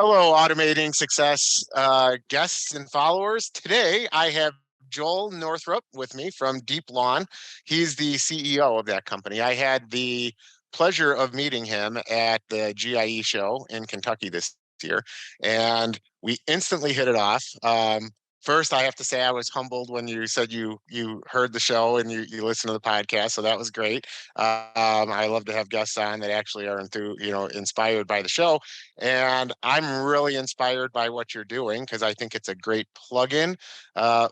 Hello, Automating Success guests and followers. Today, I have Joel Northrup with me from Deep Lawn. He's the CEO of that company. I had the pleasure of meeting him at the GIE show in Kentucky this year, and we instantly hit it off. First, I have to say I was humbled when you said you heard the show and you listened to the podcast, so that was great. I love to have guests on that actually are inspired by the show. And I'm really inspired by what you're doing because I think it's a great plug-in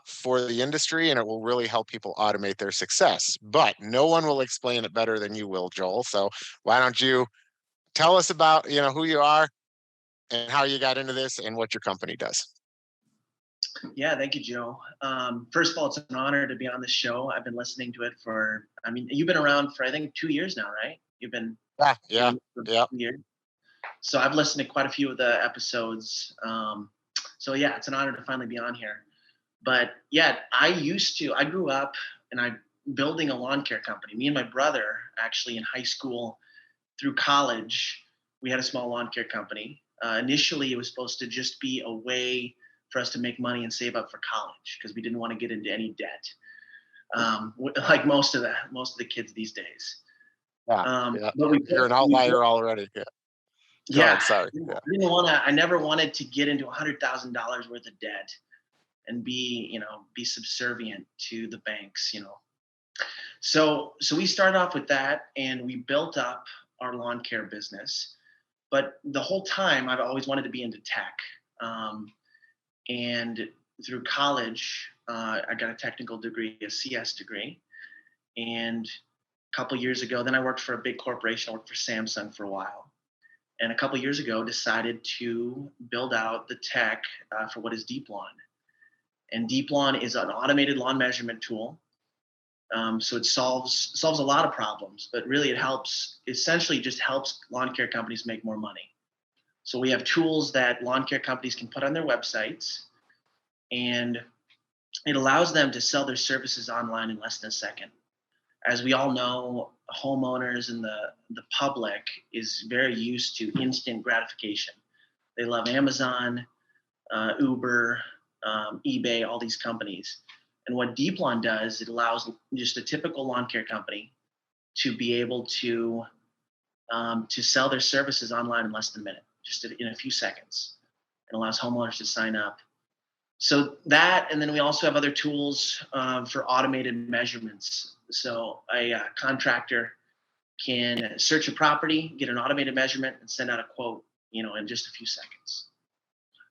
for the industry, and it will really help people automate their success. But no one will explain it better than you will, Joel. So why don't you tell us about who you are and how you got into this and what your company does? Yeah, thank you, Joe. First of all, it's an honor to be on the show. I've been listening to it you've been around for, I think, 2 years now, right? You've been Yeah, doing it for yeah. 2 years. So I've listened to quite a few of the episodes. So yeah, it's an honor to finally be on here. But yeah, I grew up and I building a lawn care company. Me and my brother, actually, in high school through college, we had a small lawn care company. Initially, it was supposed to just be a way for us to make money and save up for college because we didn't want to get into any debt, like most of the kids these days. Yeah. But You're an outlier already. Yeah. Go yeah, ahead. Sorry. Yeah. I never wanted to get into $100,000 worth of debt and be subservient to the banks. So we started off with that and we built up our lawn care business. But the whole time I've always wanted to be into tech. And through college, I got a technical degree, a CS degree. And a couple years ago, then I worked for a big corporation. I worked for Samsung for a while. And a couple years ago, decided to build out the tech for what is Deep Lawn. And Deep Lawn is an automated lawn measurement tool. So it solves a lot of problems, but really essentially just helps lawn care companies make more money. So we have tools that lawn care companies can put on their websites, and it allows them to sell their services online in less than a second. As we all know, homeowners and the public is very used to instant gratification. They love Amazon, Uber, eBay, all these companies. And what Deep Lawn does, it allows just a typical lawn care company to be able to sell their services online in less than a minute, just in a few seconds. It allows homeowners to sign up. So that, and then we also have other tools for automated measurements. So a contractor can search a property, get an automated measurement, and send out a quote, in just a few seconds.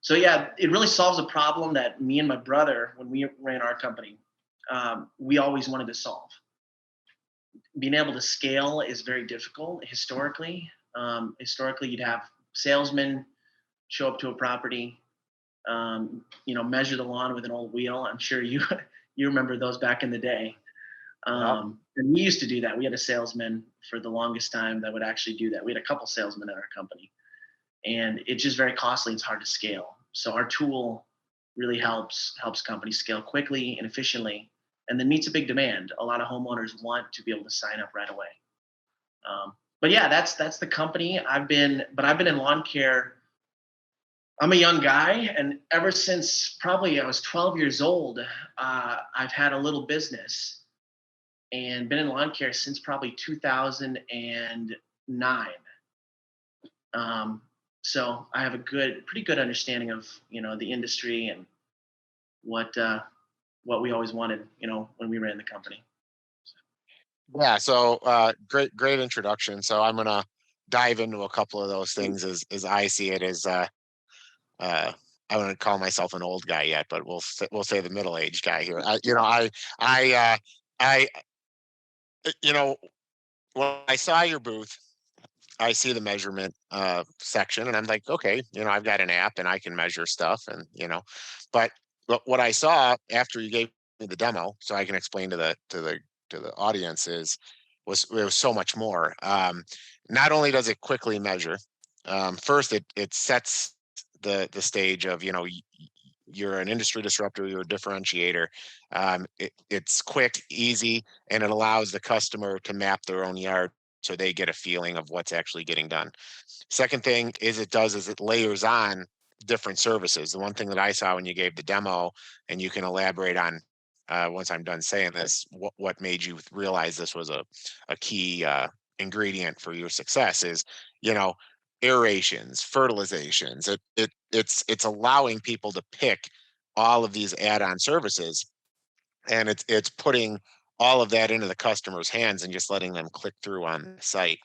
So yeah, it really solves a problem that me and my brother, when we ran our company, we always wanted to solve. Being able to scale is very difficult historically. Historically, you'd have salesmen show up to a property, measure the lawn with an old wheel. I'm sure you remember those back in the day. And we used to do that. We had a salesman for the longest time that would actually do that. We had a couple salesmen at our company, and it's just very costly. It's hard to scale. So our tool really helps companies scale quickly and efficiently, and then meets a big demand. A lot of homeowners want to be able to sign up right away. But yeah, that's the company. I've been in lawn care. I'm a young guy, and ever since probably I was 12 years old, I've had a little business and been in lawn care since probably 2009. So I have a pretty good understanding of the industry and what we always wanted when we ran the company. Yeah. So great introduction. So I'm gonna dive into a couple of those things as I see it as I wouldn't call myself an old guy yet, but we'll say the middle-aged guy here. I when I saw your booth, I see the measurement section, and I'm like, okay, I've got an app and I can measure stuff, and but what I saw after you gave me the demo, so I can explain to the audience it was so much more. Not only does it quickly measure, first it sets the stage of you're an industry disruptor, you're a differentiator. It's quick, easy, and it allows the customer to map their own yard so they get a feeling of what's actually getting done. Second thing is it layers on different services. The one thing that I saw when you gave the demo, and you can elaborate on once I'm done saying this, what made you realize this was a key ingredient for your success is, you know, aerations, fertilizations. It's allowing people to pick all of these add-on services, and it's putting all of that into the customer's hands and just letting them click through on the site.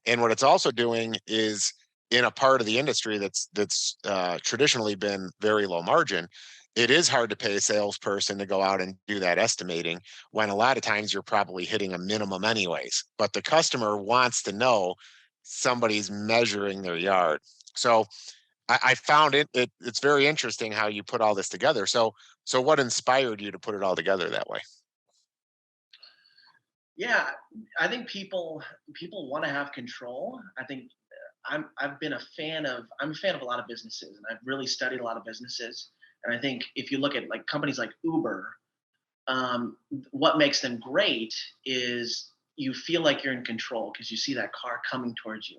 And what it's also doing is, in a part of the industry that's traditionally been very low margin, it is hard to pay a salesperson to go out and do that estimating, when a lot of times you're probably hitting a minimum anyways. But the customer wants to know somebody's measuring their yard. So I found it's very interesting how you put all this together. So what inspired you to put it all together that way? Yeah, I think people want to have control. I think I'm a fan of a lot of businesses, and I've really studied a lot of businesses. And I think if you look at like companies like Uber, what makes them great is you feel like you're in control because you see that car coming towards you.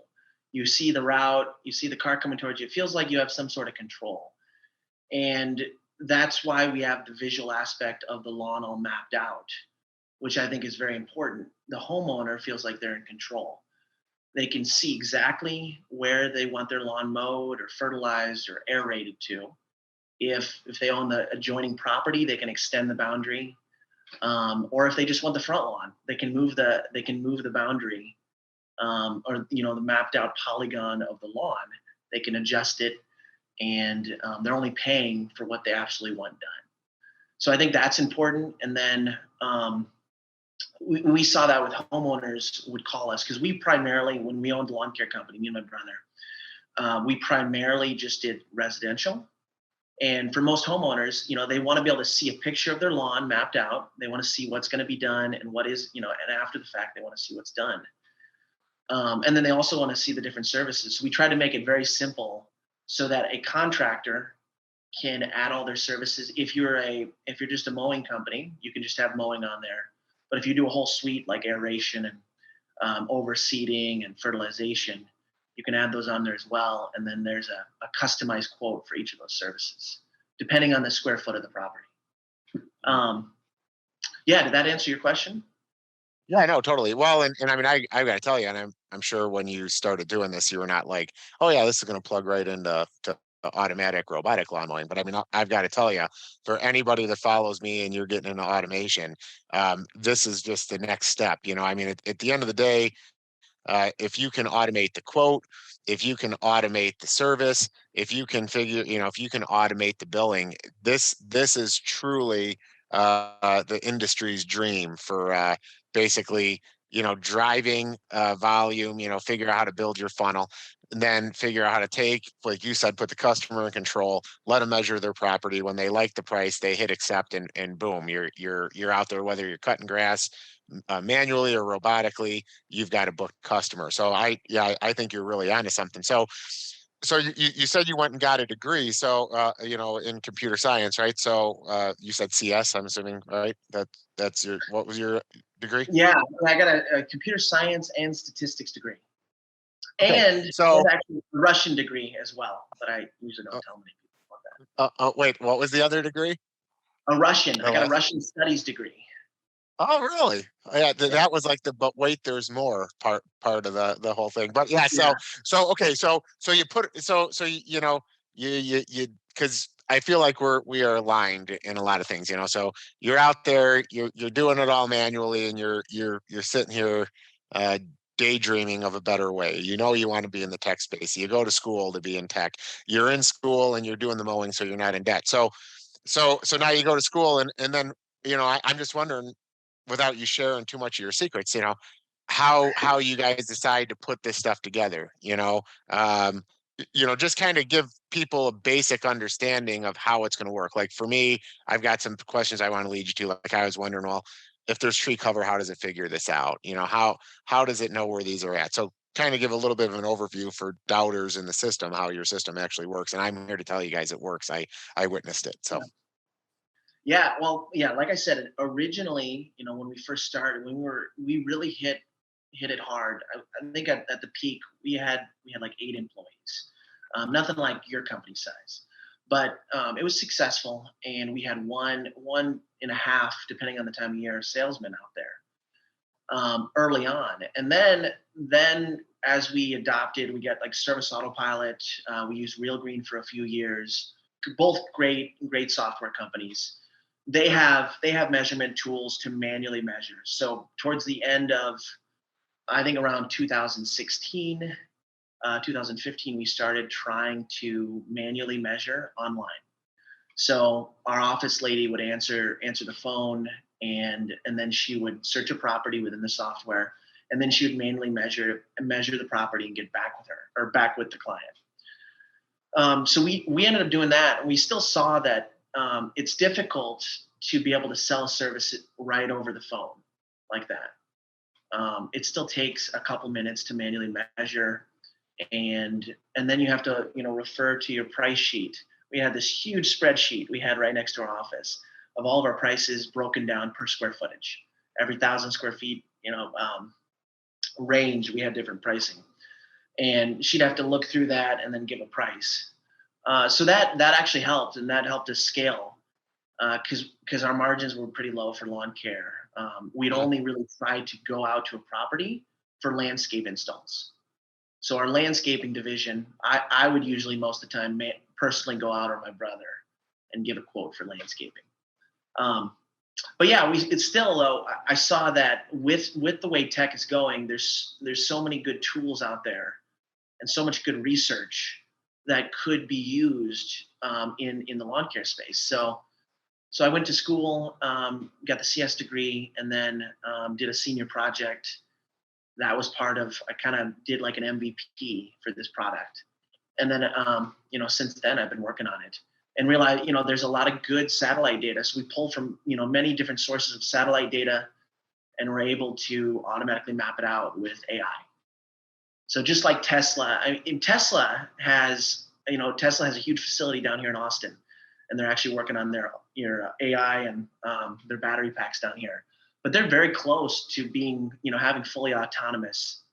You see the route, you see the car coming towards you. It feels like you have some sort of control. And that's why we have the visual aspect of the lawn all mapped out, which I think is very important. The homeowner feels like they're in control. They can see exactly where they want their lawn mowed or fertilized or aerated to. If they own the adjoining property, they can extend the boundary. Or if they just want the front lawn, they can move the boundary, or the mapped out polygon of the lawn. They can adjust it, and they're only paying for what they actually want done. So I think that's important. And then we saw that with homeowners would call us because we primarily, when we owned the lawn care company, me and my brother, we primarily just did residential. And for most homeowners, they want to be able to see a picture of their lawn mapped out. They want to see what's going to be done and what is, and after the fact, they want to see what's done. And then they also want to see the different services. So we try to make it very simple so that a contractor can add all their services. If you're just a mowing company, you can just have mowing on there. But if you do a whole suite like aeration and overseeding and fertilization, you can add those on there as well. And then there's a customized quote for each of those services, depending on the square foot of the property. Yeah, did that answer your question? Yeah, I know, totally. Well, and I mean, I got to tell you, and I'm sure when you started doing this, you were not like, oh yeah, this is going to plug right into automatic robotic lawn mowing. But I mean, I've got to tell you, for anybody that follows me and you're getting into automation, this is just the next step. I mean, at the end of the day, if you can automate the quote, if you can automate the service, if you can if you can automate the billing, this is truly the industry's dream for basically, driving volume, figure out how to build your funnel, and then figure out how to take, like you said, put the customer in control, let them measure their property. When they like the price, they hit accept, and boom, you're out there, whether you're cutting grass manually or robotically, you've got a booked customer. So I think you're really onto something. So you said you went and got a degree, so in computer science, right? So you said CS, I'm assuming, right? What was your degree? Yeah, I got a computer science and statistics degree, Okay, and actually a Russian degree as well. But I usually don't tell many people about wait, what was the other degree? that. I The got a last. Russian studies degree. Oh, really? Yeah, Yeah, that was like but wait, there's more part of the whole thing. But yeah, yeah, so okay, so you put you because I feel like we are aligned in a lot of things. So you're out there, you're doing it all manually, and you're sitting here uh daydreaming of a better way. You want to be in the tech space. You go to school to be in tech. You're in school and you're doing the mowing, so you're not in debt. So now you go to school, and then I'm just wondering, without you sharing too much of your secrets, how you guys decide to put this stuff together. Just kind of give people a basic understanding of how it's going to work. Like for me, I've got some questions I want to lead you to. Like I was wondering, well, if there's tree cover, how does it figure this out? How does it know where these are at? So kind of give a little bit of an overview for doubters in the system, how your system actually works. And I'm here to tell you guys it works. I witnessed it. So. yeah. Well, yeah. Like I said, originally, when we first started, we really hit hit it hard. I think at the peak we had like 8 employees, nothing like your company size, but it was successful, and we had one and a half, depending on the time of year, salesmen out there early on, and then as we adopted, we got like Service Autopilot. We used Real Green for a few years. Both great software companies. They have measurement tools to manually measure. So towards the end of, I think around 2016, 2015, we started trying to manually measure online. So our office lady would answer the phone, and then she would search a property within the software, and then she would manually measure the property and get back with her, or back with the client. So we ended up doing that, and we still saw that it's difficult to be able to sell a service right over the phone like that. It still takes a couple minutes to manually measure, and then you have to refer to your price sheet. We had this huge spreadsheet we had right next to our office of all of our prices broken down per square footage. Every 1,000 square feet, range, we had different pricing, and she'd have to look through that and then give a price. So that actually helped, and that helped us scale because our margins were pretty low for lawn care. We'd only really tried to go out to a property for landscape installs. So our landscaping division, I would usually most of the time personally go out, or my brother, and give a quote for landscaping. But yeah, it's still though. I saw that with the way tech is going, there's so many good tools out there, and so much good research that could be used in the lawn care space. So I went to school, got the CS degree, and then did a senior project. That was part of, I kind of did like an MVP for this product. And then, since then I've been working on it and realized, there's a lot of good satellite data. So we pull from, many different sources of satellite data, and we're able to automatically map it out with AI. So just like Tesla, Tesla has a huge facility down here in Austin, and they're actually working on their AI and their battery packs down here. But they're very close to being, having fully autonomous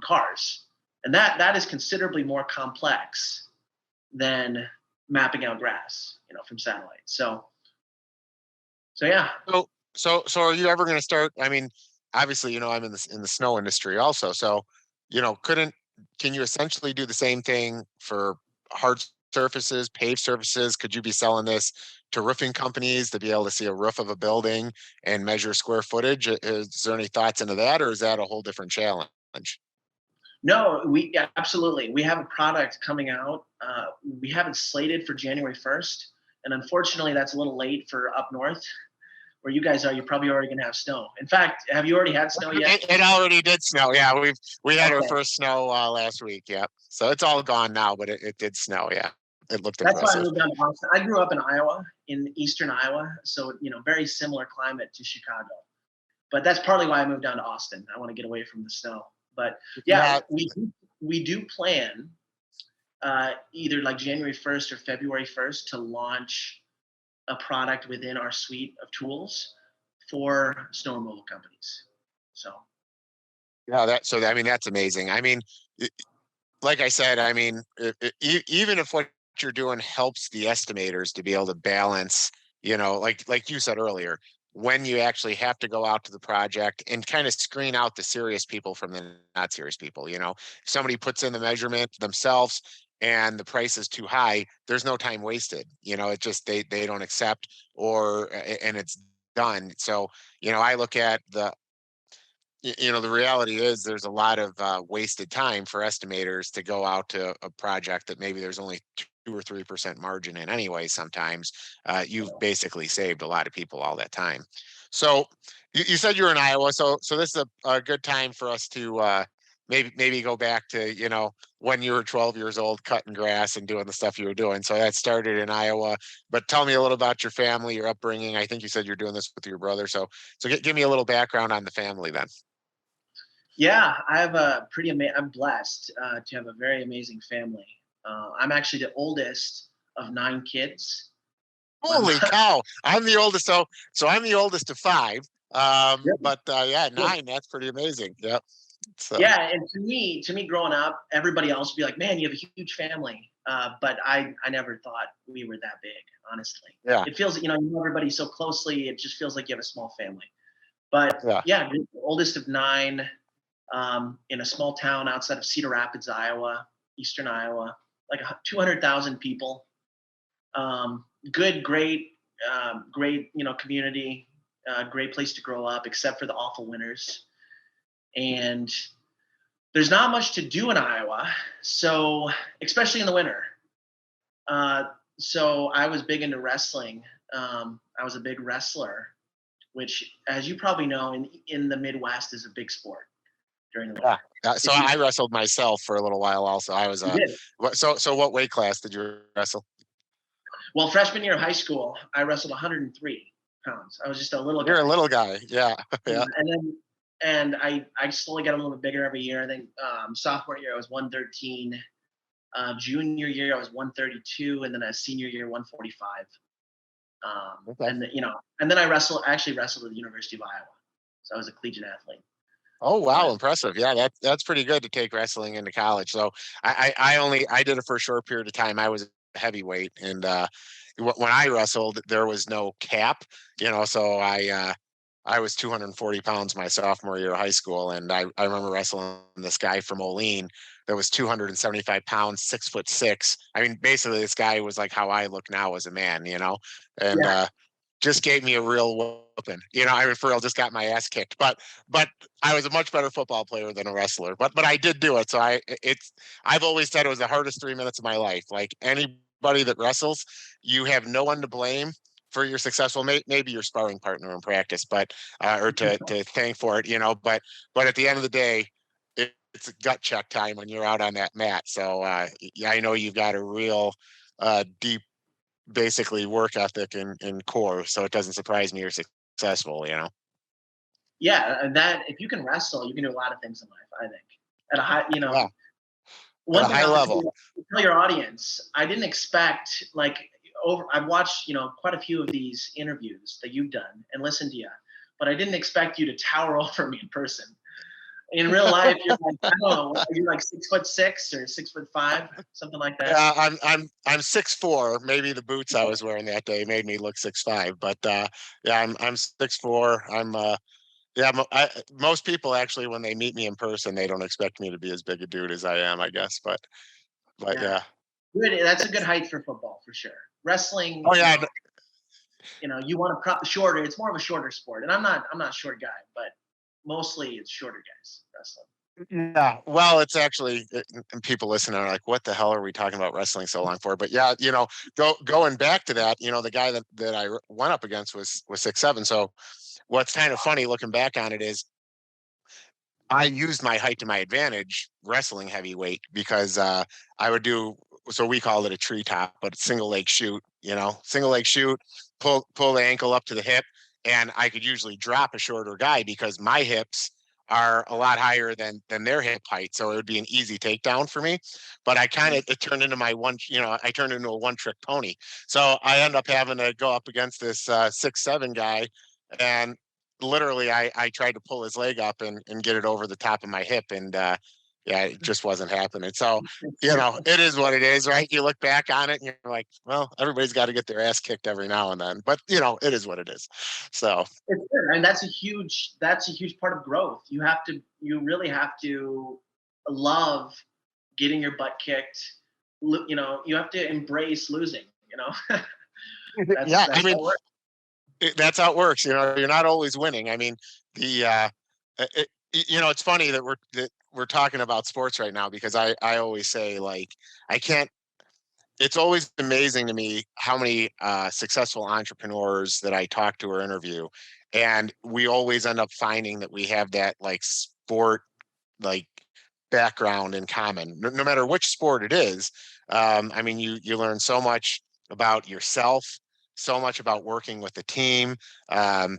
cars, and that is considerably more complex than mapping out grass, from satellite. So yeah. So are you ever going to start? I mean, obviously, I'm in the snow industry also. So, can you essentially do the same thing for hard surfaces, paved surfaces? Could you be selling this to roofing companies to be able to see a roof of a building and measure square footage? Is there any thoughts into that, or is that a whole different challenge? No, absolutely. We have a product coming out. We have it slated for January 1st. And unfortunately, that's a little late for up north where you guys are. You're probably already going to have snow. In fact, have you already had snow yet? It already did snow. Yeah, we had our first snow last week. Yeah. So it's all gone now, but it did snow. Yeah. It looked That's impressive. why I moved down to Austin. I grew up in Iowa, in eastern Iowa. So, very similar climate to Chicago. But that's partly why I moved down to Austin. I want to get away from the snow. But yeah, we do plan either like January 1st or February 1st to launch a product within our suite of tools for snow removal companies. So yeah, that's amazing. I mean, like I said, I mean, even if what you're doing helps the estimators to be able to balance, like you said earlier, when you actually have to go out to the project and kind of screen out the serious people from the not serious people. If somebody puts in the measurement themselves and the price is too high, there's no time wasted. It just they don't accept, and it's done. So I look at the reality is there's a lot of wasted time for estimators to go out to a project that maybe there's only 2 or 3% margin in anyway. Sometimes you've basically saved a lot of people all that time. So you said you're in Iowa, so this is a good time for us to maybe go back to when you were 12 years old, cutting grass and doing the stuff you were doing. So that started in Iowa. But tell me a little about your family, your upbringing. I think you said you're doing this with your brother. So give me a little background on the family then. Yeah, I have I'm blessed to have a very amazing family. I'm actually the oldest of 9 kids. Holy cow! I'm the oldest, so I'm the oldest of 5. But yeah, 9, that's pretty amazing. Yep. So Yeah, and to me, growing up, everybody else would be like, "Man, you have a huge family," but I never thought we were that big. Honestly, yeah, it feels, you know everybody so closely. It just feels like you have a small family. But yeah. yeah, the oldest of 9, in a small town outside of Cedar Rapids, Iowa, eastern Iowa, like 200,000 people. Good, great, community, great place to grow up, except for the awful winters. And there's not much to do in Iowa, so especially in the winter. Uh, so I was big into wrestling. I was a big wrestler, which, as you probably know, in the Midwest is a big sport during the winter. Yeah. So If you, I wrestled myself for a little while also. I was you did. so what weight class did you wrestle? Well, freshman year of high school, I wrestled 103 pounds. I was just a little You're a guy. little guy. Yeah. Yeah. And I slowly got a little bit bigger every year. Then sophomore year I was 113. Junior year I was 132, and then a senior year 145. Okay. And then I actually wrestled at the University of Iowa, so I was a collegiate athlete. Oh wow, But impressive. Yeah, that's pretty good to take wrestling into college. So I did it for a short period of time. I was a heavyweight, and when I wrestled, there was no cap, so I was 240 pounds my sophomore year of high school, and I remember wrestling this guy from Olean that was 275 pounds, 6'6". I mean, basically this guy was like how I look now as a man, and yeah, just gave me a real whooping. I mean, for real, just got my ass kicked. But I was a much better football player than a wrestler. But I did do it. So I've always said it was the hardest 3 minutes of my life. Like anybody that wrestles, you have no one to blame for your successful, maybe your sparring partner in practice, but or to thank for it, But at the end of the day, it's a gut check time when you're out on that mat. So yeah, I know you've got a real deep basically work ethic and core. So it doesn't surprise me you're successful. yeah. And that, if you can wrestle, you can do a lot of things in life. I think at a high, Yeah. At one a thing high I'll level. tell your audience, I didn't expect, like, I've watched, quite a few of these interviews that you've done and listened to you, but I didn't expect you to tower over me in person. In real life, you're like, I don't know, you're like 6'6" or 5'5", something like that. Yeah, I'm 6'4". Maybe the boots I was wearing that day made me look 6'5". But yeah, I'm 6'4". Yeah, most people actually when they meet me in person, they don't expect me to be as big a dude as I am, I guess. But Yeah, yeah. good. That's a good height for football for sure. Wrestling, Oh yeah. you want to shorter. It's more of a shorter sport, and I'm not a short guy, but mostly it's shorter guys wrestling. Yeah, well, it's actually, and people listening are like, "What the hell are we talking about wrestling so long for?" But yeah, going back to that, the guy that I went up against was 6'7". So what's kind of funny looking back on it is I used my height to my advantage wrestling heavyweight because I would do, so we call it a treetop, but single leg shoot, single leg shoot, pull the ankle up to the hip, and I could usually drop a shorter guy because my hips are a lot higher than their hip height, so it would be an easy takedown for me. But I kind of it turned into I turned into a one trick pony. So I end up having to go up against this 6'7" guy, and literally I tried to pull his leg up and get it over the top of my hip, and yeah, it just wasn't happening. So it is what it is, right? You look back on it and you're like, well, everybody's got to get their ass kicked every now and then, but it is what it is. So It's good, and that's a huge part of growth. You really have to love getting your butt kicked. You have to embrace losing. that's yeah, I that's mean, how it works. that's how it works. You're not always winning. I mean, the it's funny that we're talking about sports right now because I always say, like, I can't. It's always amazing to me how many successful entrepreneurs that I talk to or interview, and we always end up finding that we have that like sport like background in common, no matter which sport it is. I mean, you learn so much about yourself, so much about working with a team. Um,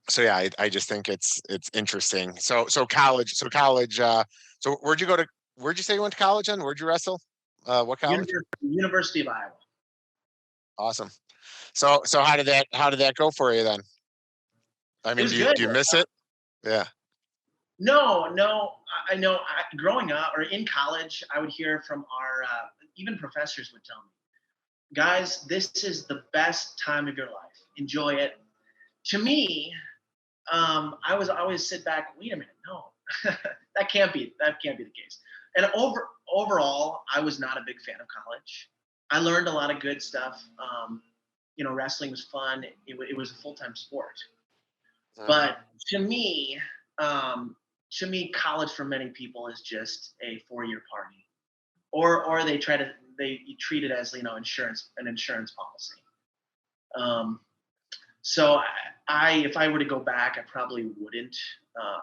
so yeah, I just think it's interesting. So where'd you go to? Where'd you say you went to college in? Where'd you wrestle? What college? University of Iowa. Awesome. So how did that go for you then? I It mean, was do good. you miss it? Yeah. No. I know. Growing up or in college, I would hear from our even professors would tell me, guys, this is the best time of your life. Enjoy it. To me, I was always sit back. Wait a minute, no, that can't be the case. And overall, I was not a big fan of college. I learned a lot of good stuff. Wrestling was fun. It was a full time sport. But to me, um, college for many people is just a 4 year party, or they treat it as an insurance policy. Um, so if I were to go back, I probably wouldn't.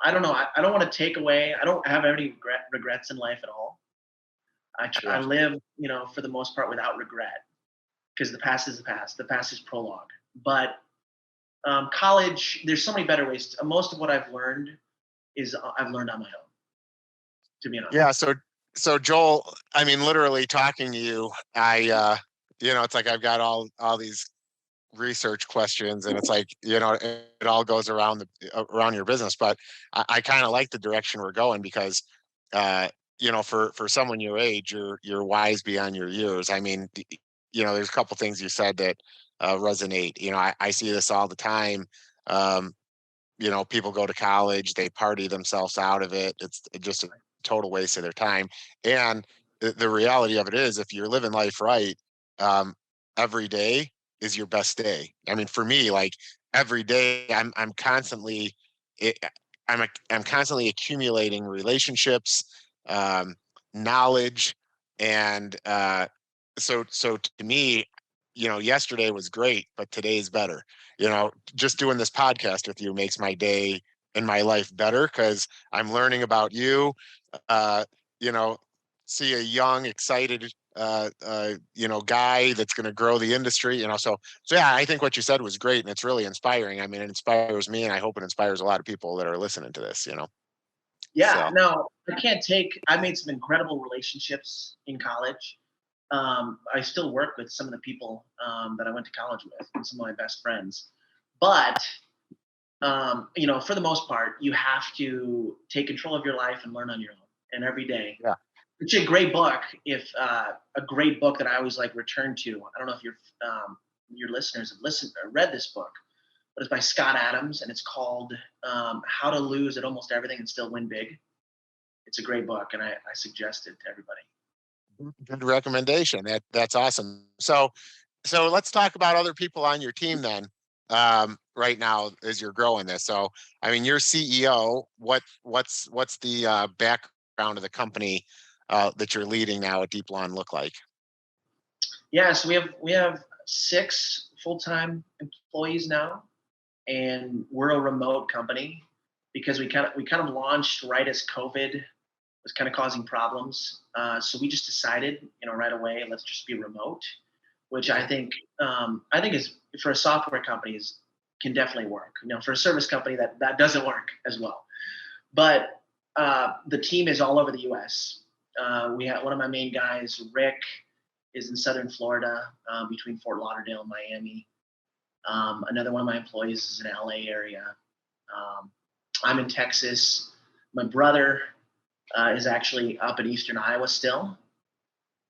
I don't know. I don't want to take away. I don't have any regrets in life at all. I Yeah. live, for the most part without regret because the past is the past. The past is prologue. But college, there's so many better ways. Most of what I've learned I've learned on my own, to be honest. Yeah. So Joel, I mean, literally talking to you, it's like I've got all these research questions, and it's like, it all goes around your business. But I kind of like the direction we're going because, for someone your age, you're wise beyond your years. I mean, there's a couple things you said that resonate. I see this all the time. Um, people go to college, they party themselves out of it. It's just a total waste of their time. And the reality of it is, if you're living life right, um, every day is your best day. I mean, for me, like every day, I'm constantly, it, I'm constantly accumulating relationships, um, knowledge, and so to me, yesterday was great, but today's better. Just doing this podcast with you makes my day and my life better because I'm learning about you. Uh, you know, See a young, excited, guy that's going to grow the industry. So yeah, I think what you said was great, and it's really inspiring. I mean, it inspires me, and I hope it inspires a lot of people that are listening to this. Yeah, So no, I made some incredible relationships in college. I still work with some of the people that I went to college with and some of my best friends. But, for the most part, you have to take control of your life and learn on your own and every day. yeah, It's a great book. If a great book that I always like return to. I don't know if your listeners have listened or read this book, but it's by Scott Adams and it's called How to Lose at Almost Everything and Still Win Big. It's a great book, and I suggest it to everybody. good recommendation. That's awesome. So let's talk about other people on your team then. Right now, as you're growing this. So, I mean, you're CEO. What's the background of the company that you're leading now at Deep Lawn look like? Yeah, so we have 6 full-time employees now, and we're a remote company because we kind of launched right as COVID was kind of causing problems. So we just decided, right away, let's just be remote, which I think is for a software company can definitely work. For a service company that doesn't work as well. But the team is all over the U.S. We have one of my main guys, Rick, is in Southern Florida, between Fort Lauderdale and Miami. Another one of my employees is in LA area. I'm in Texas. My brother is actually up in Eastern Iowa still.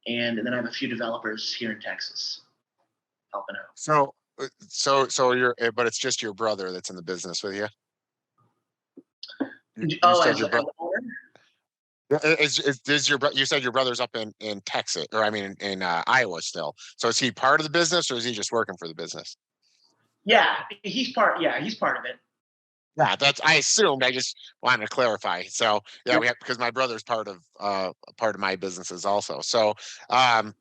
And then I have a few developers here in Texas helping out. But it's just your brother that's in the business with you. You Oh, said as your an brother. owner? You said your brother's up in Texas, or I mean in Iowa still. So is he part of the business, or is he just working for the business? Yeah, he's part. Yeah, he's part of it. Yeah, that's I assumed. I just wanted to clarify. So yeah, Yeah. we have because my brother's part of my businesses also. Um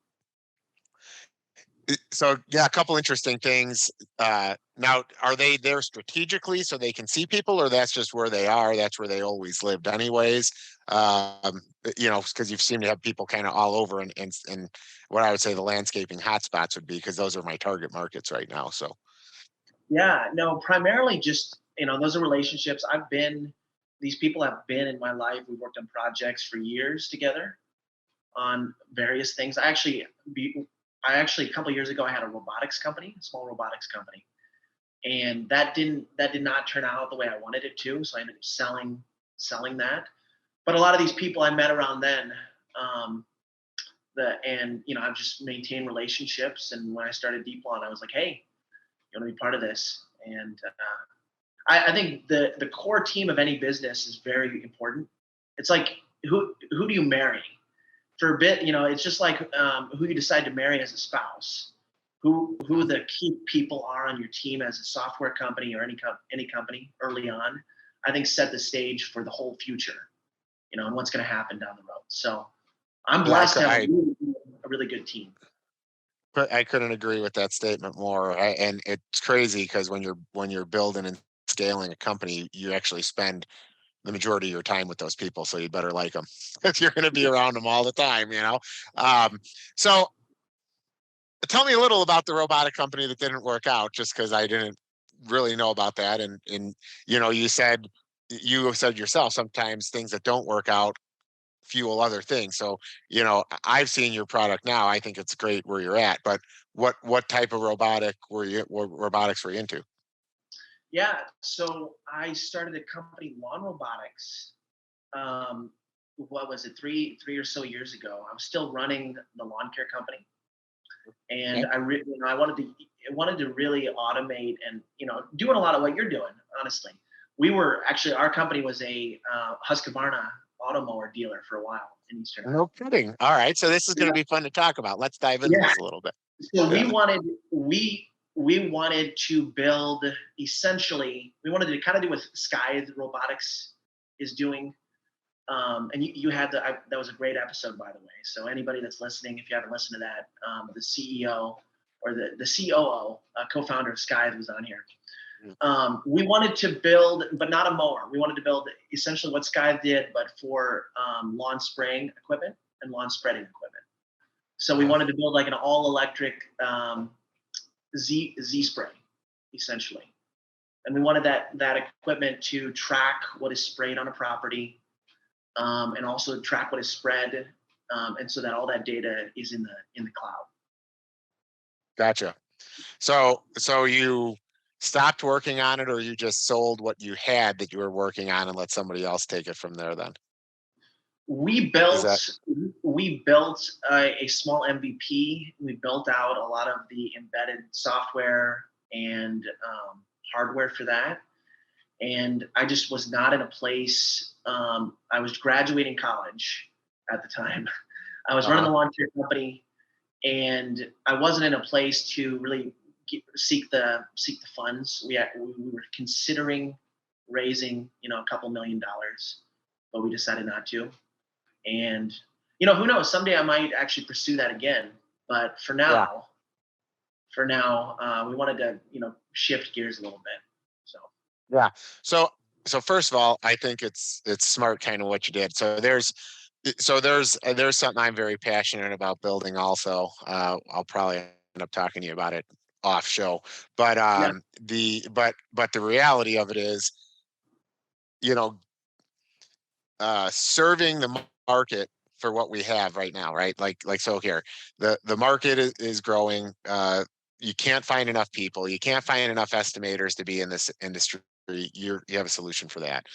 so yeah, a couple interesting things. Now, are they there strategically so they can see people, or that's just where they are? That's where they always lived, anyways. Because you seem to have people kind of all over, and what I would say the landscaping hotspots would be because those are my target markets right now. So Yeah, no, primarily just, those are relationships. These people have been in my life. We've worked on projects for years together on various things. I actually, a couple of years ago, I had a robotics company, a small robotics company. and that did not turn out the way I wanted it to. So I ended up selling that. But a lot of these people I met around then, um, I've just maintained relationships. And when I started Deep Lawn, I was like, hey, you want to be part of this? And I think the core team of any business is very important. It's like who do you marry? For a bit, it's just like who you decide to marry as a spouse. Who the key people are on your team as a software company or any company early on, I think set the stage for the whole future, and what's going to happen down the road. So I'm blessed to have a really good team. I couldn't agree with that statement more. And it's crazy because when you're building and scaling a company, you actually spend the majority of your time with those people. So you better like them because you're going to be around them all the time. So tell me a little about the robotic company that didn't work out, just because I didn't really know about that. And you said yourself, sometimes things that don't work out fuel other things. So, I've seen your product now. I think it's great where you're at, but what type of robotics were you into? Yeah. So I started a company, Lawn Robotics. What was it, three or so years ago? I was still running the Lawncare company, and Okay. I wanted to really automate and doing a lot of what you're doing. Honestly, our company was a Husqvarna automower dealer for a while in Eastern Iowa. No kidding. All right. So this is going to Yeah. be fun to talk about. Let's dive into Yeah. this a little bit. So Yeah. we wanted to build, essentially, we wanted to kind of do what Scythe Robotics is doing. And you had that was a great episode, by the way. So anybody that's listening, if you haven't listened to that, the CEO or the COO, co-founder of Scythe, was on here. We wanted to build, but not a mower. We wanted to build essentially what Scythe did, but for lawn spraying equipment and lawn spreading equipment. So we wanted to build like an all-electric Z spray, essentially, and we wanted that equipment to track what is sprayed on a property, and also track what is spread, and so that all that data is in the cloud. Gotcha. So you stopped working on it, or you just sold what you had that you were working on and let somebody else take it from there then? We Is that built we built a small MVP. We built out a lot of the embedded software and hardware for that. And I just was not in a place. I was graduating college at the time. I was running the lawn care company, and I wasn't in a place to really seek the funds. We were considering raising a couple $1 million, but we decided not to. And who knows? Someday I might actually pursue that again. But for yeah. now, we wanted to shift gears a little bit. So Yeah. So first of all, I think it's smart kind of what you did. There's something I'm very passionate about building also. I'll probably end up talking to you about it off show. But yeah, the reality of it is, you know, serving the market for what we have right now, right? So here, the market is growing. You can't find enough people. You can't find enough estimators to be in this industry. You have a solution for that.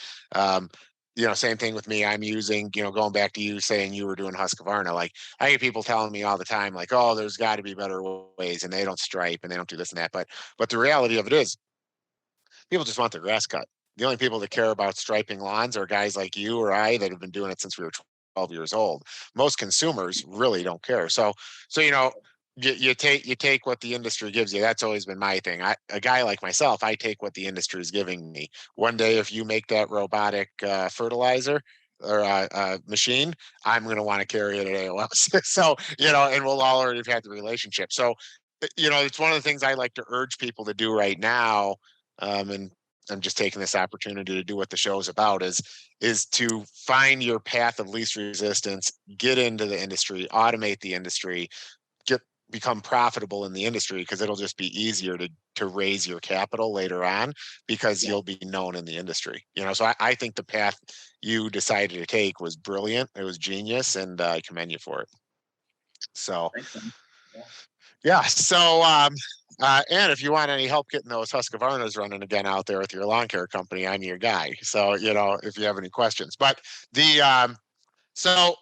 Same thing with me. I'm using, going back to you saying you were doing Husqvarna. Like, I get people telling me all the time, like, oh, there's got to be better ways, and they don't stripe and they don't do this and that. But the reality of it is, people just want their grass cut. The only people that care about striping lawns are guys like you or I that have been doing it since we were 12 years old. Most consumers really don't care. You take what the industry gives you. That's always been my thing. A guy like myself, I take what the industry is giving me. One day, if you make that robotic fertilizer or machine, I'm going to want to carry it at AOS. And we'll all already have had the relationship. So, it's one of the things I like to urge people to do right now. And I'm just taking this opportunity to do what the show is about is to find your path of least resistance, get into the industry, automate the industry, become profitable in the industry, because it'll just be easier to raise your capital later on because yeah. you'll be known in the industry. So I think the path you decided to take was brilliant. It was genius, and I commend you for it. So Thanks, man. Yeah. yeah. So And if you want any help getting those Husqvarnas running again out there with your lawn care company, I'm your guy. So, if you have any questions, but so,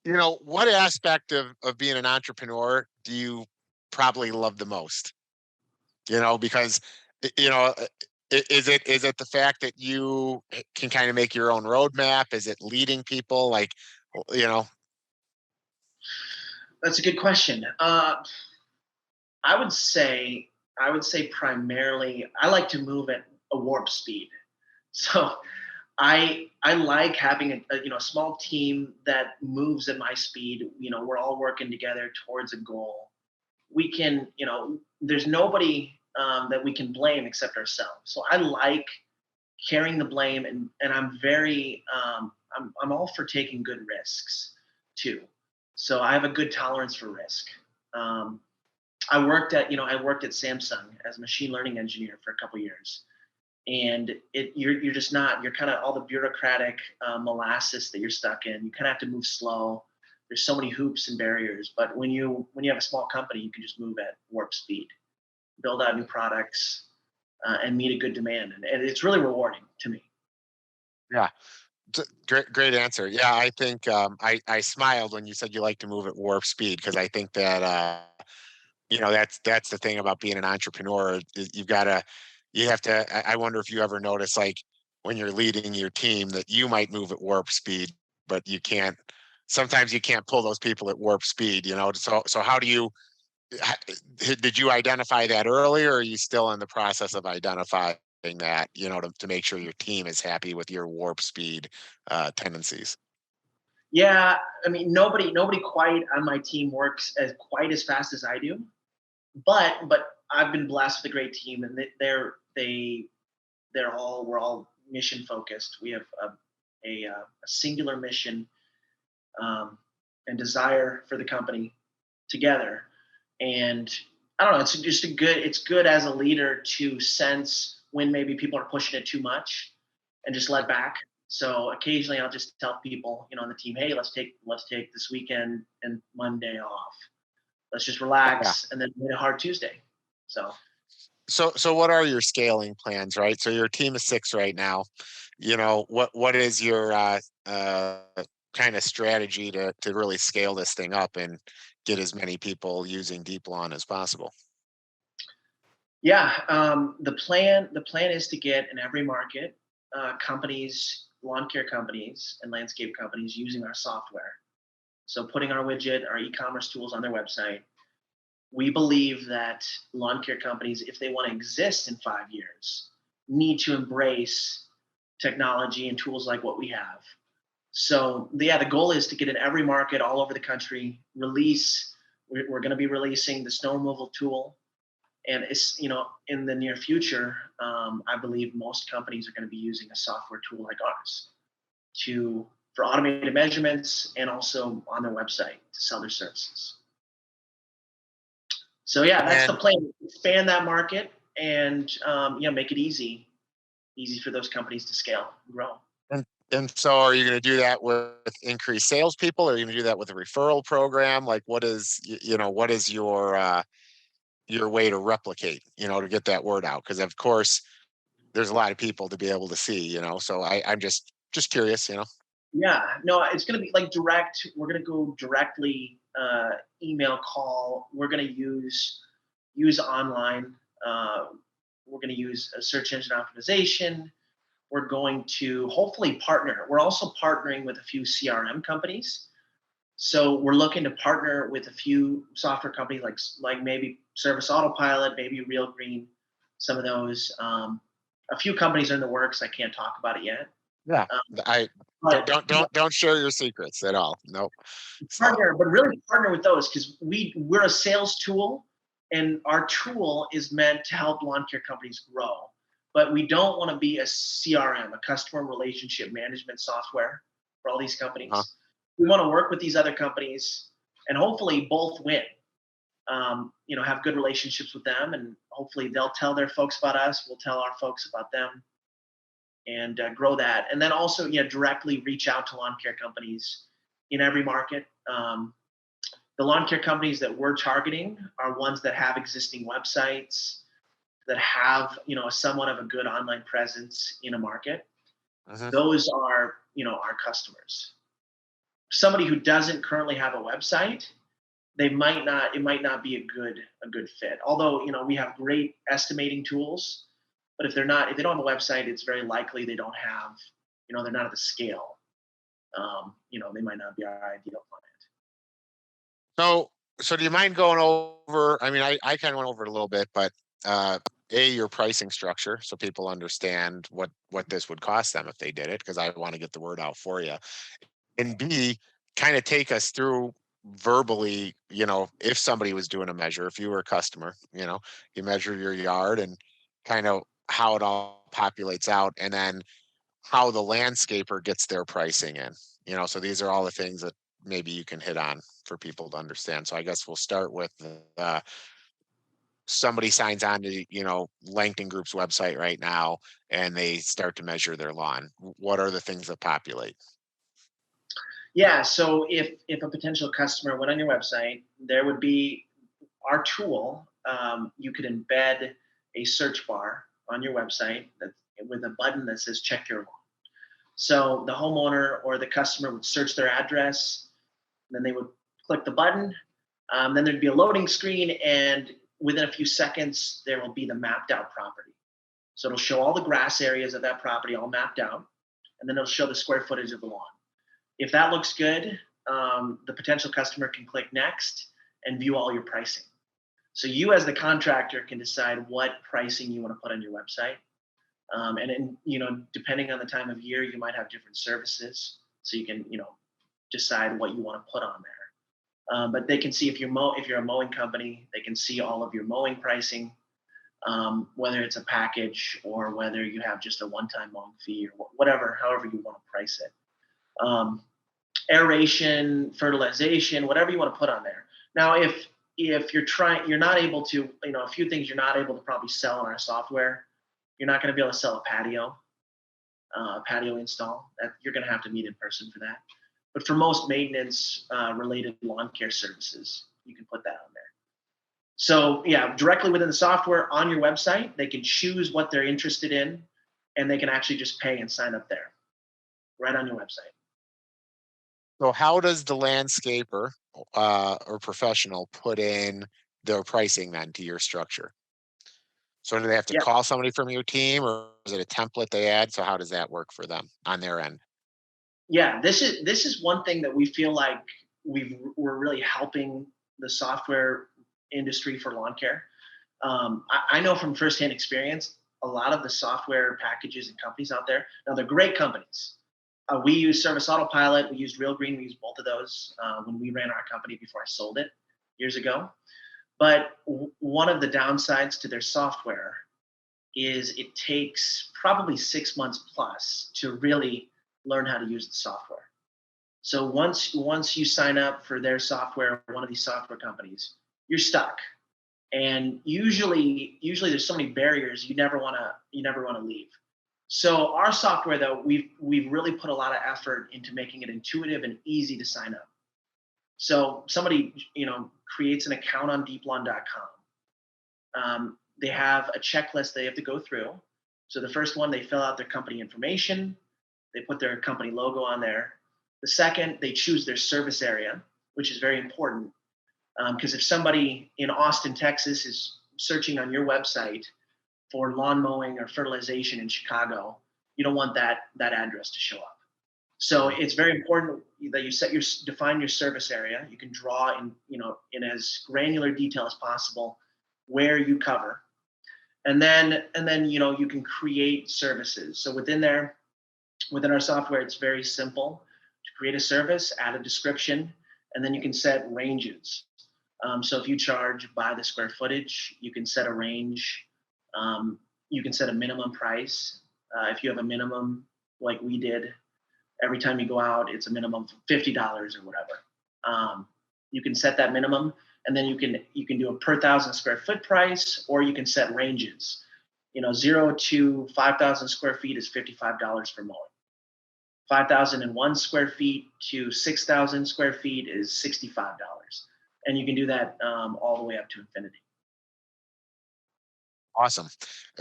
what aspect of being an entrepreneur do you probably love the most? Because, is it the fact that you can kind of make your own roadmap? Is it leading people? Like, you know, That's a good question. I would say primarily I like to move at a warp speed. So I like having a small team that moves at my speed. We're all working together towards a goal. We can, there's nobody that we can blame except ourselves. So I like carrying the blame, and I'm very I'm all for taking good risks too. So I have a good tolerance for risk. Um, I worked at Samsung as a machine learning engineer for a couple years, and you're just not, you're kind of all the bureaucratic molasses that you're stuck in. You kind of have to move slow. There's so many hoops and barriers, but when you have a small company, you can just move at warp speed, build out new products, and meet a good demand, and it's really rewarding to me. yeah, great answer. Yeah, I think I smiled when you said you like to move at warp speed because I think that that's the thing about being an entrepreneur. You have to. I wonder if you ever notice, like, when you're leading your team, that you might move at warp speed, but you can't. Sometimes you can't pull those people at warp speed. So how do you? Did you identify that earlier, or are you still in the process of identifying that? To make sure your team is happy with your warp speed tendencies. Yeah, I mean, nobody quite on my team works as quite as fast as I do, but I've been blessed with a great team, and they're all we're all mission focused. We have a singular mission, um, and desire for the company together. And I don't know, it's good as a leader to sense when maybe people are pushing it too much and just let back. So occasionally I'll just tell people, on the team, hey, let's take this weekend and Monday off. Let's just Yeah. relax and then hit a hard Tuesday. So So what are your scaling plans, right? So your team is six right now. What is your uh, kind of strategy to really scale this thing up and get as many people using Deep Lawn as possible? yeah, the plan is to get in every market, companies, lawn care companies and landscape companies using our software. So putting our widget, our e-commerce tools on their website. We believe that lawn care companies, if they want to exist in 5 years, need to embrace technology and tools like what we have. So yeah, the goal is to get in every market all over the country. We're going to be releasing the snow removal tool, and it's in the near future. I believe most companies are going to be using a software tool like ours to for automated measurements and also on their website to sell their services. So yeah, that's the And plan. Expand that market and make it easy for those companies to scale and grow. and so are you going to do that with increased salespeople? Or are you going to do that with a referral program? Like, what is your way to replicate, to get that word out? Because of course there's a lot of people to be able to see, so I'm just curious. Yeah, no, it's going to be like direct. We're going to go directly, email, call. We're going to use online. Uh, we're going to use a search engine optimization. We're going to hopefully partner. We're also partnering with a few CRM companies. So we're looking to partner with a few software companies like maybe Service Autopilot, maybe Real Green, some of those. A few companies are in the works. I can't talk about it yet. Yeah. I don't But don't don't don't share your secrets at all. Nope. So but really partner with those because we're a sales tool, and our tool is meant to help lawn care companies grow. But we don't want to be a CRM, a customer relationship management software for all these uh, companies. We want to work with these other companies and hopefully both win. Have good relationships with them, and hopefully they'll tell their folks about us. We'll tell our folks about them, and grow that. And then also, directly reach out to lawn care companies in every market. The lawn care companies that we're targeting are ones that have existing websites, that have, somewhat of a good online presence in a market. Mhm. Those are, our customers. Somebody who doesn't currently have a website, it might not be a good fit. Although, we have great estimating tools, but if they don't have a website, it's very likely they don't have, they're not at the scale. They might not be our ideal client. So, so do you mind going over? I mean, I kind of went over it a little bit, but uh, your pricing structure, so people understand what this would cost them if they did it, because I want to get the word out for you. And B, kind of take us through verbally, if somebody was doing a measure, if you were a customer, you measure your yard and kind of how it all populates out, and then how the landscaper gets their pricing in. So these are all the things that maybe you can hit on for people to understand. So I guess we'll start with somebody signs on to, Langton Group's website right now, and they start to measure their lawn. What are the things that populate? Yeah. So if a potential customer went on your website, there would be our tool. You could embed a search bar on your website that with a button that says "Check Your Lawn." So the homeowner or the customer would search their address, then they would click the button. Then there'd be a loading screen, and within a few seconds, there will be the mapped out property. So it'll show all the grass areas of that property all mapped out, and then it'll show the square footage of the lawn. If that looks good, the potential customer can click next and view all your pricing. So you, as the contractor, can decide what pricing you want to put on your website. Depending on the time of year, you might have different services, so you can, decide what you want to put on there. But they can see if you're a mowing company, they can see all of your mowing pricing, whether it's a package or whether you have just a one-time mowing fee or whatever, however you want to price it. Aeration, fertilization, whatever you want to put on there. Now, if you're not able to, a few things you're not able to probably sell in our software. You're not going to be able to sell a patio install. You're going to have to meet in person for that. But for most maintenance related lawn care services, you can put that on there. So yeah, directly within the software on your website, they can choose what they're interested in, and they can actually just pay and sign up there, right on your website. So how does the landscaper or professional put in their pricing then to your structure? So do they have to Yeah, call somebody from your team, or is it a template they add? So how does that work for them on their end? yeah. This is one thing that we feel like we're really helping the software industry for lawn care. I know from firsthand experience, a lot of the software packages and companies out there, now they're great companies. We use Service Autopilot, we used Real Green, we used both of those when we ran our company before I sold it years ago. But one of the downsides to their software is it takes probably 6 months plus to really learn how to use the software. So once you sign up for their software, one of these software companies, you're stuck. And usually there's so many barriers you never want to leave. So our software, though, we've really put a lot of effort into making it intuitive and easy to sign up. So somebody creates an account on deeplawn.com. They have a checklist they have to go through. So the first one, they fill out their company information, they put their company logo on there. The second, they choose their service area, which is very important, because if somebody in Austin, Texas is searching on your website for lawn mowing or fertilization in Chicago, you don't want that address to show up. So it's very important that you define your service area. You can draw in as granular detail as possible where you cover, and then you can create services. So within our software, it's very simple to create a service, add a description, and then you can set ranges. So if you charge by the square footage, you can set a range. You can set a minimum price. If you have a minimum, like we did, every time you go out, it's a minimum of $50 or whatever. You can set that minimum, and then you can do a per 1,000 square foot price, or you can set ranges. 0 to 5,000 square feet is $55 for mowing. 5,001 square feet to 6,000 square feet is $65. and you can do that all the way up to infinity. Awesome.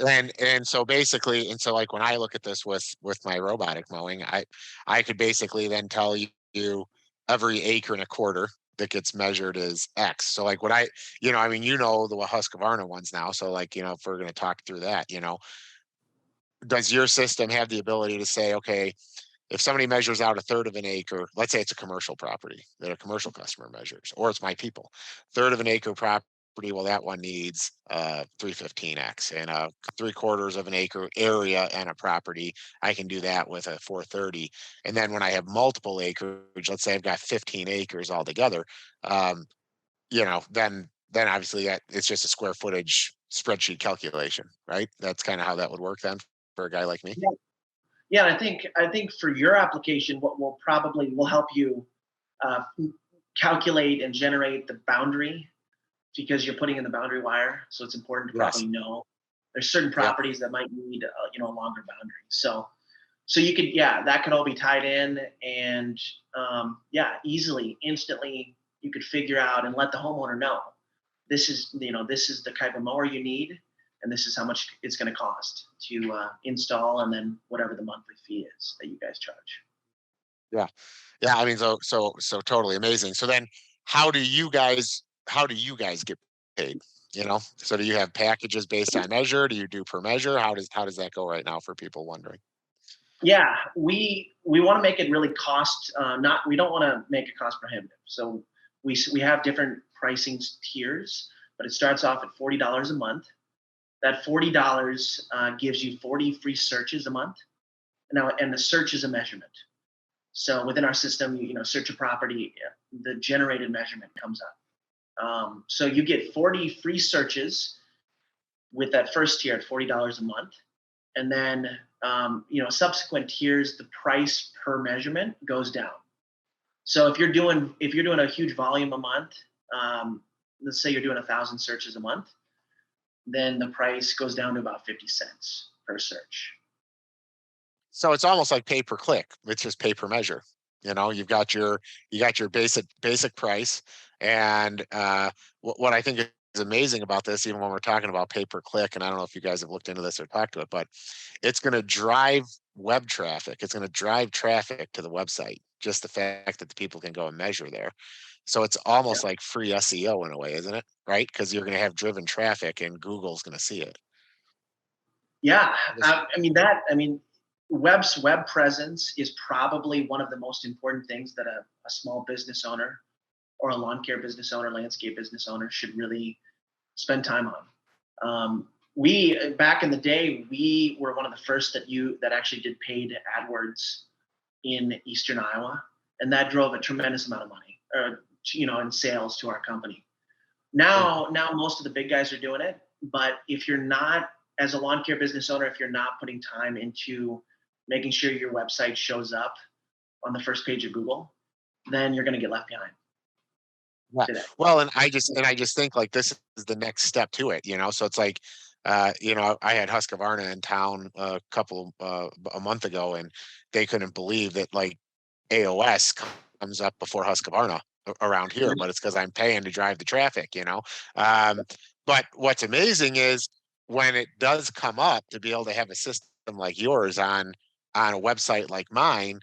And so basically, and so like when I look at this with my robotic mowing, I could basically then tell you every acre and a quarter that gets measured is X. So like what I mean, the Husqvarna ones now. So like, if we're gonna talk through that, does your system have the ability to say, okay, if somebody measures out a third of an acre, let's say it's a commercial property that a commercial customer measures, or it's my people, third of an acre property, well, that one needs 315x, and three-quarters of an acre area and a property, I can do that with a 430. And then when I have multiple acreage, let's say I've got 15 acres altogether, um, then obviously that it's just a square footage spreadsheet calculation, right? That's kind of how that would work then for a guy like me. Yeah, yeah. I think for your application, what will help you uh, calculate and generate the boundary, because you're putting in the boundary wire. So it's important to Yes. probably know there's certain Yep. properties that might need a longer boundary. So you could, yeah, that could all be tied in, and yeah, easily, instantly, you could figure out and let the homeowner know this is the type of mower you need, and this is how much it's going to cost to install, and then whatever the monthly fee is that you guys charge. Yeah. Yeah. I mean, so totally amazing. So then how do you guys get paid? So do you have packages based on measure? Do you do per measure? How does that go right now for people wondering? Yeah, we want to make it really cost not. We don't want to make it cost prohibitive. So we have different pricing tiers, but it starts off at $40 a month. That $40 gives you 40 free searches a month. Now, and the search is a measurement. So within our system, search a property, the generated measurement comes up. So you get 40 free searches with that first tier at $40 a month, and then subsequent tiers, the price per measurement goes down. So if you're doing a huge volume a month, let's say you're doing 1,000 searches a month, then the price goes down to about 50 cents per search. So it's almost like pay per click. It's just pay per measure. You got your basic price, and what I think is amazing about this, even when we're talking about pay per click, and I don't know if you guys have looked into this or talked to it, but it's going to drive web traffic. It's going to drive traffic to the website. Just the fact that the people can go and measure there. So it's Yeah, almost like free SEO in a way, isn't it? Right? Because you're going to have driven traffic, and Google's going to see it. yeah. I guess. I mean, web presence is probably one of the most important things that a small business owner, or a lawn care business owner, landscape business owner should really spend time on. We back in the day, we were one of the first that actually did paid AdWords in Eastern Iowa, and that drove a tremendous amount of money, in sales to our company. Yeah. Now most of the big guys are doing it, but if you're not, as a lawn care business owner, if you're not putting time into making sure your website shows up on the first page of Google, then you're going to get left behind Yeah. today. Well, and I just think like this is the next step to it. So it's like, I had Husqvarna in town a month ago, and they couldn't believe that like AOS comes up before Husqvarna around here, but it's because I'm paying to drive the traffic. Um, but what's amazing is when it does come up to be able to have a system like yours on a website like mine,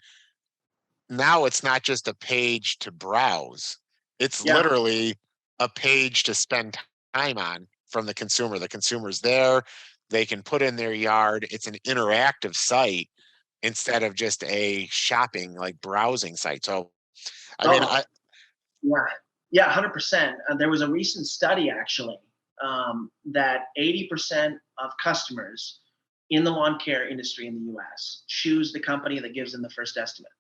now it's not just a page to browse. It's Yeah. literally a page to spend time on from the consumer. The consumer's there. They can put in their yard. It's an interactive site instead of just a shopping, like browsing site. So, I mean, Oh, yeah. Yeah, 100%. There was a recent study actually that 80% of customers in the lawn care industry in the US choose the company that gives them the first estimate.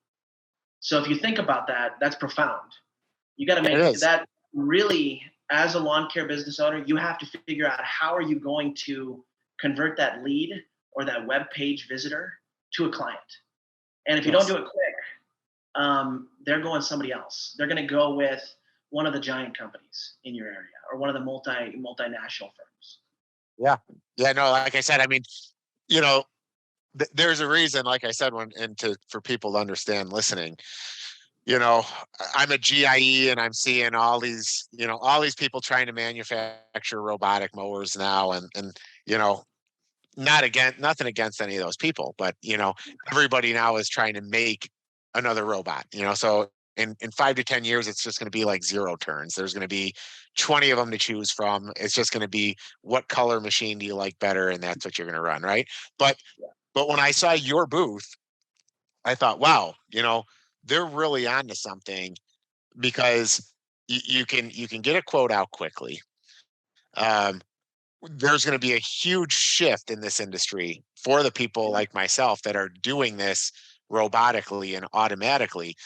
So if you think about that, that's profound. You got to it make is. that really, as a lawn care business owner, you have to figure out how are you going to convert that lead or that web page visitor to a client. And if you don't Yes. do it quick, they're going somebody else. They're going to go with one of the giant companies in your area or one of the multinational firms. Yeah. Yeah. No, like I said, I mean, you know, there's a reason, like I said, for people to understand listening. you know, I'm a GIE and I'm seeing all these, all these people trying to manufacture robotic mowers now. And, you know, nothing against any of those people, but, everybody now is trying to make another robot, so in 5 to 10 years, it's just going to be like zero turns. There's going to be 20 of them to choose from. It's just going to be what color machine do you like better? And that's what you're going to run. Right. But, but when I saw your booth, I thought, wow, they're really onto something because you can get a quote out quickly. Um, there's going to be a huge shift in this industry for the people Yeah. like myself that are doing this robotically and automatically.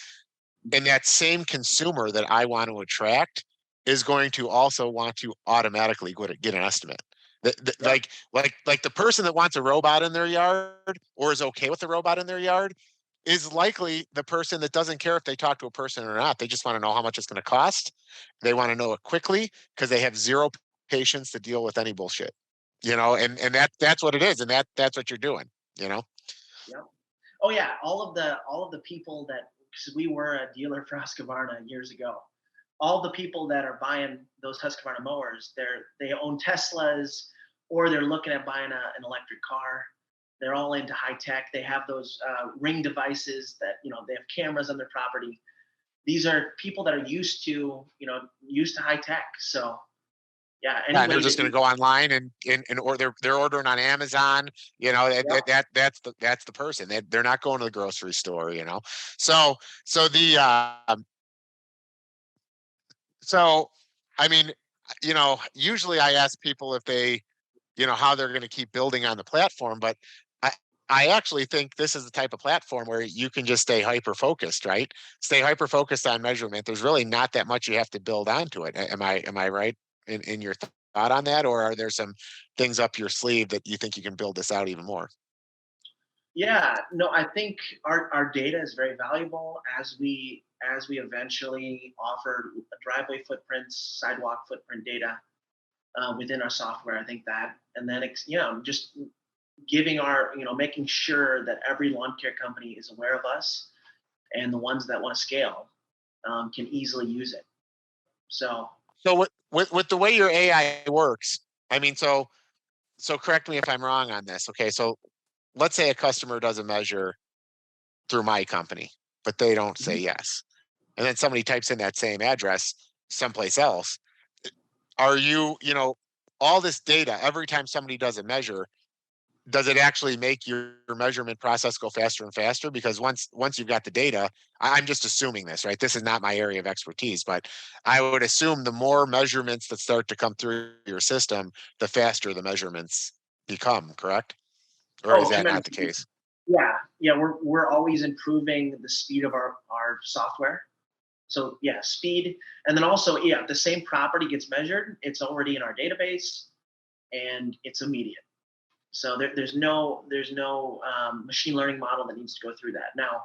And that same consumer that I want to attract is going to also want to automatically get an estimate. Yep. Like the person that wants a robot in their yard or is okay with the robot in their yard is likely the person that doesn't care if they talk to a person or not. They just want to know how much it's going to cost. They want to know it quickly because they have zero patience to deal with any bullshit. And that's what it is, and that's what you're doing. You know. Yep. Oh yeah, all of the people that, because we were a dealer for Husqvarna years ago. All the people that are buying those Husqvarna mowers, they own Teslas, or they're looking at buying an electric car. They're all into high tech. They have those ring devices that, they have cameras on their property. These are people that are used to high tech. So yeah, Yeah, and they're anybody just that going to you, go online and or they're ordering on Amazon. yeah, That's the person. They're not going to the grocery store. So so the so I mean, usually I ask people if they, how they're going to keep building on the platform, but I I actually think this is the type of platform where you can just stay hyper focused, right? Stay hyper focused on measurement. There's really not that much you have to build onto it. Am I right in your thought on that, or are there some things up your sleeve that you think you can build this out even more? yeah, no, I think our data is very valuable as we eventually offer driveway footprints, sidewalk footprint data within our software. I think that, and then just giving making sure that every lawn care company is aware of us, and the ones that want to scale can easily use it. So So with the way your AI works, I mean, so correct me if I'm wrong on this. Okay, so let's say a customer does a measure through my company, but they don't say mhm. yes. And then somebody types in that same address someplace else. Are all this data, every time somebody does a measure, does it actually make your measurement process go faster and faster? Because once you've got the data, I'm just assuming this, right? This is not my area of expertise, but I would assume the more measurements that start to come through your system, the faster the measurements become, correct? Or is Oh, that not the tremendously. case? Yeah, we're always improving the speed of our software. So yeah, speed, and then also, yeah, if the same property gets measured, it's already in our database, and it's immediate. So there's no machine learning model that needs to go through that. Now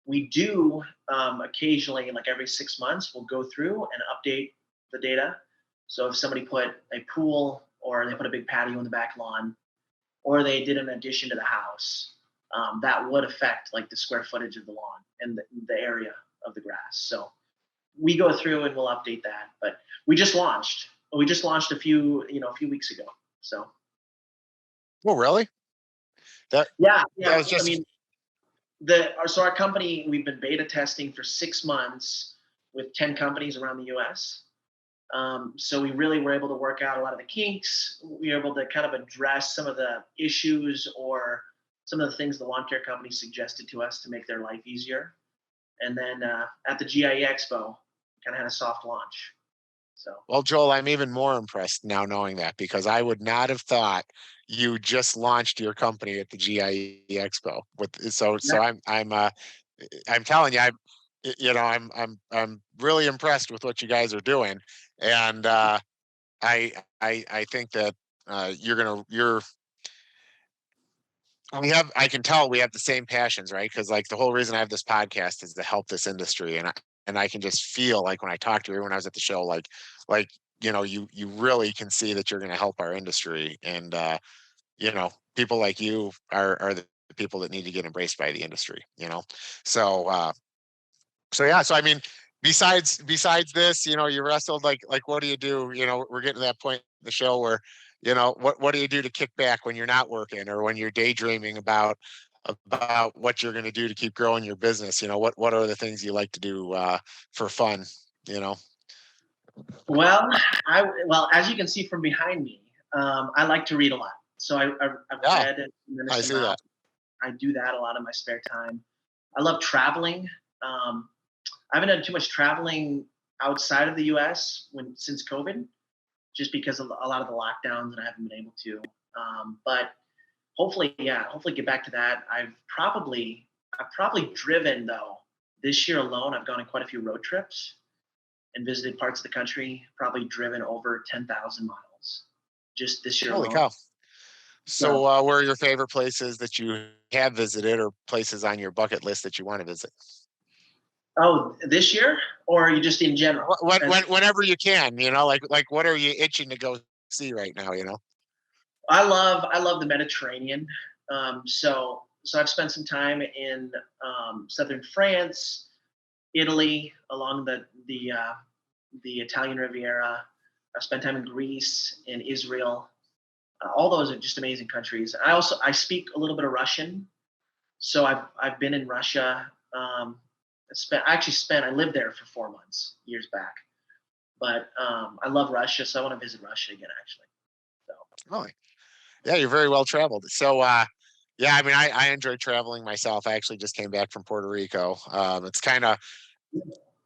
we do occasionally, like every 6 months, we'll go through and update the data. So if somebody put a pool, or they put a big patio in the back lawn, or they did an addition to the house, that would affect like the square footage of the lawn and the area of the grass. So we go through and we'll update that. But we just launched. We just launched a few weeks ago. So Oh, really? That yeah, that yeah. was I just mean, our company, we've been beta testing for 6 months with 10 companies around the U.S. So we really were able to work out a lot of the kinks. We were able to kind of address some of the issues, or some of the things the lawn care company suggested to us to make their life easier. And then at the GIE Expo, kind of had a soft launch. So Well, Joel, I'm even more impressed now knowing that because I would not have thought you just launched your company at the GIE Expo. So yeah, I'm telling you, I'm really impressed with what you guys are doing, and I think that I can tell we have the same passions, right? Because like the whole reason I have this podcast is to help this industry, and I can just feel like when I talk to you when I was at the show, like you really can see that you're going to help our industry, and people like you are the people that need to get embraced by the industry. So So yeah, so I mean, besides this, you wrestled like what do you do? We're getting to that point in the show where, what do you do to kick back when you're not working or when you're daydreaming about what you're going to do to keep growing your business? What are the things you like to do for fun? You know? Well, as you can see from behind me, I like to read a lot. So I've Yeah, read a I tremendous see amount. that. I do that a lot in my spare time. I love traveling. Um, I haven't done too much traveling outside of the U.S. Since COVID, just because of a lot of the lockdowns, and I haven't been able to. But hopefully, yeah, hopefully get back to that. I've probably driven though this year alone. I've gone on quite a few road trips and visited parts of the country. Probably driven over 10,000 miles just this year Holy alone. cow. So, So where are your favorite places that you have visited or places on your bucket list that you want to visit? oh, this year, or you just in general? Whenever you can, like what are you itching to go see right now? I love the Mediterranean. So I've spent some time in southern France, Italy, along the Italian Riviera. I've spent time in Greece, in Israel. All those are just amazing countries. I speak a little bit of Russian, so I've been in Russia. I lived there for 4 months years back, but I love Russia, so I want to visit Russia again actually. So Oh, yeah, you're very well traveled. So, yeah, I mean, I enjoy traveling myself. I actually just came back from Puerto Rico. It's kind of,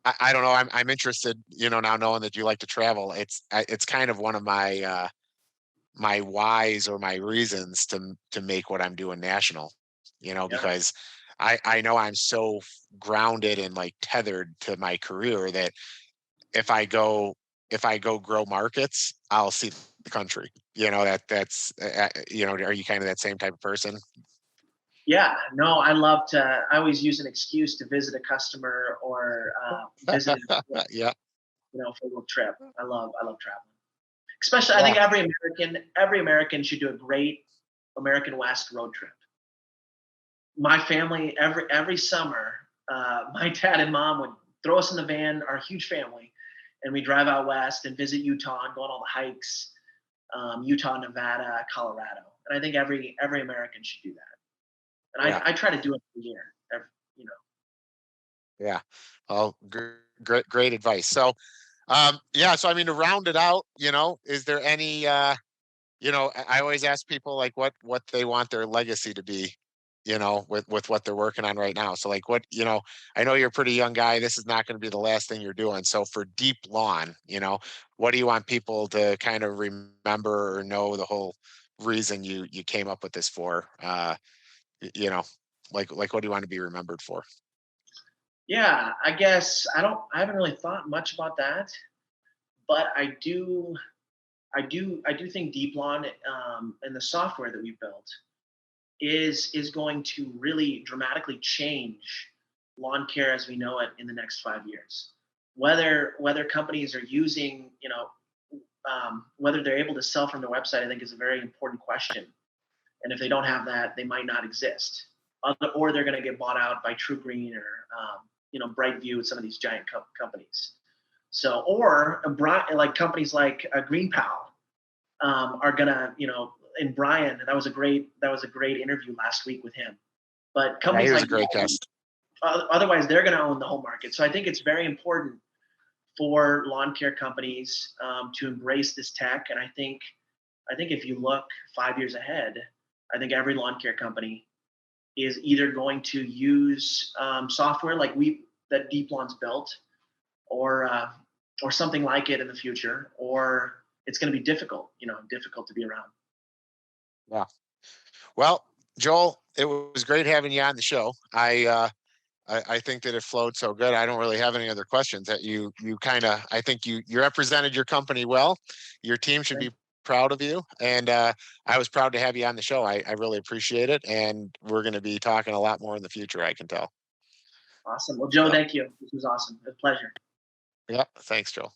I don't know. I'm interested, now knowing that you like to travel. It's kind of one of my whys or my reasons to make what I'm doing national. yeah, Because I know I'm so grounded and like tethered to my career that if I go if I go grow markets, I'll see the country. Are you kind of that same type of person? yeah. No, I love to. I always use an excuse to visit a customer or visit Yeah. for a little trip. I love traveling. Especially, I Yeah. think every American should do a great American West road trip. My family every summer, my dad and mom would throw us in the van, our huge family, and we drive out west and visit Utah and go on all the hikes, Utah, Nevada, Colorado. And I think every American should do that. And Yeah. I try to do it every year. You know, Yeah. Oh, great advice. So, yeah. So, I mean, to round it out, is there any, I always ask people like what they want their legacy to be, with what they're working on right now. So like I know you're a pretty young guy. This is not going to be the last thing you're doing. So for Deep Lawn, what do you want people to kind of remember or know the whole reason you came up with this for? You know, like what do you want to be remembered for? yeah. I guess I haven't really thought much about that, but I do think Deep Lawn and the software that we built is going to really dramatically change lawn care as we know it in the next 5 years. Whether companies are using, whether they're able to sell from their website, I think is a very important question. And if they don't have that, they might not exist, or they're going to get bought out by True Green or Brightview and some of these giant companies. So, or like companies like Green Pal are gonna, and Brian, that was a great interview last week with him. But Yeah, he companies was a like great guest. otherwise they're going to own the whole market. So I think it's very important for lawn care companies to embrace this tech. And I think if you look 5 years ahead, I think every lawn care company is either going to use software like that Deep Lawn's built, or something like it in the future, or it's going to be difficult to be around. Yeah. Well, Joel, it was great having you on the show. I think that it flowed so good. I don't really have any other questions. That you kind of I think you represented your company well. Your team should be proud of you, and I was proud to have you on the show. I really appreciate it, and we're going to be talking a lot more in the future. I can tell. Awesome. Well, Joe, So, thank you. This was awesome. A pleasure. yeah, thanks, Joel.